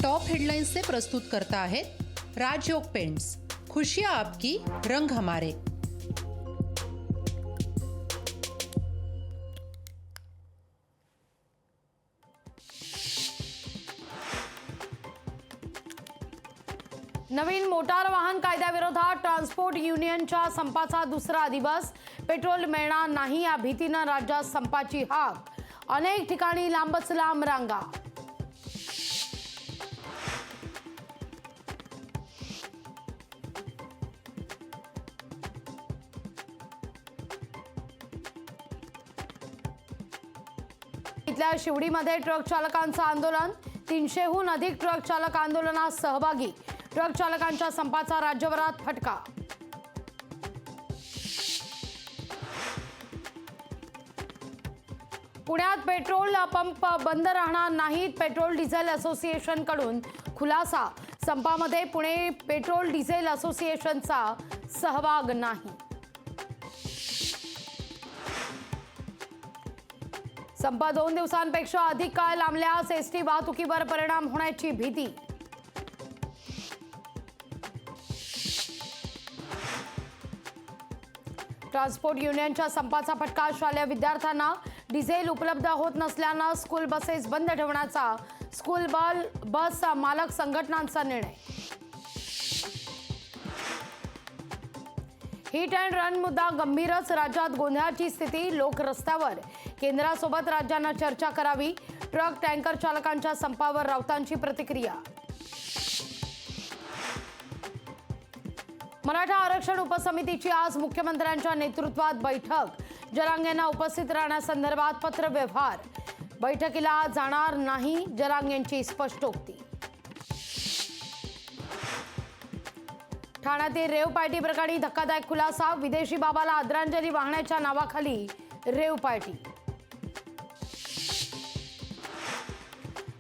Top headlines से प्रस्तुत करता आहेत राजयोग पेंट्स। खुशियां आपकी, रंग हमारे। नवीन मोटार वाहन कायद्याविरोधात ट्रान्सपोर्ट युनियनच्या संपाचा दुसरा दिवस। पेट्रोल मिळणार नाही या भीतीनं राज्यात संपाची हाक। अनेक ठिकाणी लांबच लांब रांगा। इथल्या शिवडीमध्ये ट्रक चालकांचं आंदोलन। 300हून अधिक ट्रक चालक आंदोलनात सहभागी। ट्रक चालकांच्या संपाचा राज्यभरात फटका। पुण्यात पेट्रोल पंप बंद राहणार नाहीत। पेट्रोल डिझेल असोसिएशन कडून खुलासा। संपामध्ये पुणे पेट्रोल डिझेल असोसिएशनचा सहभाग नाही। संप 2 दिवसांपेक्षा अधिक काळ लांबल्यास एसटी वाहतुकीवर परिणाम होण्याची भीती। ट्रान्सपोर्ट युनियनच्या संपाचा फटका। शालेय विद्यार्थ्यांना डिझेल उपलब्ध होत नसल्यानं स्कूल बसेस बंद ठेवण्याचा स्कूल बस मालक संघटनांचा निर्णय। हिट अँड रन मुद्दा गंभीरच। राज्यात गोंधळाची स्थिती। लोक रस्त्यावर। केंद्रासोबत राज्यांना चर्चा करावी। ट्रक टँकर चालकांच्या संपावर राऊतांची प्रतिक्रिया। मराठा आरक्षण उपसमितीची आज मुख्यमंत्र्यांच्या नेतृत्वात बैठक। जरांगेंना उपस्थित राहण्यासंदर्भात पत्रव्यवहार। बैठकीला जाणार नाही जरांगेंची स्पष्टोक्ती। ठाण्यातील रेव पार्टी प्रकरणी धक्कादायक खुलासा। विदेशी बाबाला आदरांजली वाहण्याच्या नावाखाली रेव पार्टी।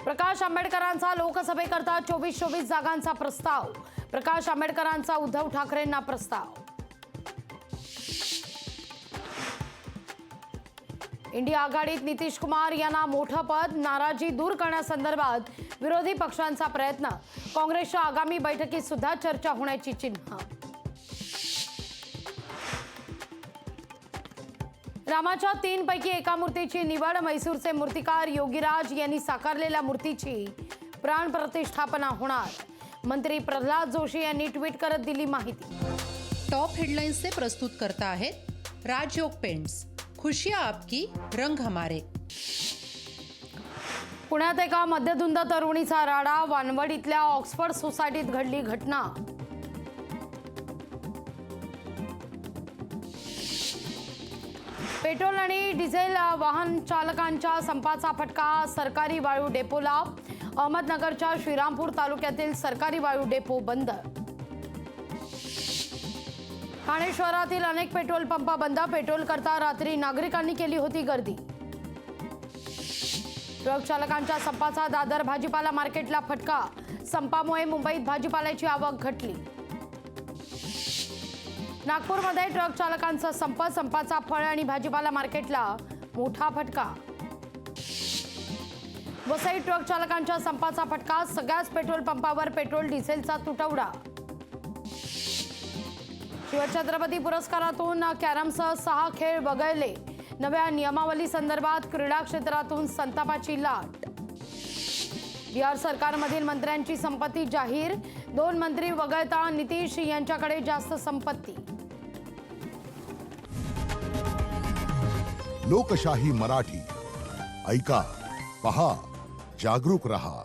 प्रकाश आंबेडकरांचा लोकसभेकरता 24 जागांचा प्रस्ताव। प्रकाश आंबेडकरांचा उद्धव ठाकरेंना प्रस्ताव। इंडिया आघाडीत नितीश कुमार यांना मोठं पद। नाराजी दूर करण्यासंदर्भात विरोधी पक्षांचा प्रयत्न। काँग्रेसच्या आगामी बैठकीत सुद्धा चर्चा होण्याची चिन्ह। रामाच्या 3 पैकी एका मूर्तीची निवड। मैसूरचे मूर्तिकार योगीराज यांनी साकारलेल्या मूर्तीची प्राण प्रतिष्ठापना होणार। मंत्री प्रल्हाद जोशी यांनी ट्विट करत दिली माहिती। टॉप हेडलाइन्स से प्रस्तुत करता आहेत राजयोग पेंट्स। खुशियां आपकी, रंग हमारे। पुण्यात एका मध्यधुंद तरुणीचा राडा। वानवड इथल्या ऑक्सफर्ड सोसायटीत घडली घटना। पेट्रोल आणि डिझेल वाहन चालकांच्या संपाचा फटका सरकारी वाळू डेपोला। अहमदनगरच्या श्रीरामपूर तालुक्यातील सरकारी वाळू डेपो बंद। ठाणे शहरातील अनेक पेट्रोल पंप बंद। पेट्रोल करता रात्री नागरिकांनी केली होती गर्दी। ट्रक चालकांच्या संपाचा दादर भाजीपाला मार्केटला फटका। संपामुळे मुंबईत भाजीपाल्याची आवक घटली। नागपूरमध्ये ट्रक चालकांचा संपाचा फळ आणि भाजीपाला मार्केटला मोठा फटका। वसई ट्रक चालकांच्या संपाचा फटका। सगळ्याच पेट्रोल पंपावर पेट्रोल डिझेलचा तुटवडा। शिवछत्रपती पुरस्कारातून कॅरमसह 6 खेळ वगळले। नव्या नियमावली संदर्भात क्रीडा क्षेत्रातून संतापाची लाट। बिहार सरकारमधील मंत्र्यांची संपत्ती जाहीर। 2 मंत्री वगळता नितीश यांच्याकडे जास्त संपत्ती। लोकशाही मराठी ऐका, पहा, जागरूक रहा।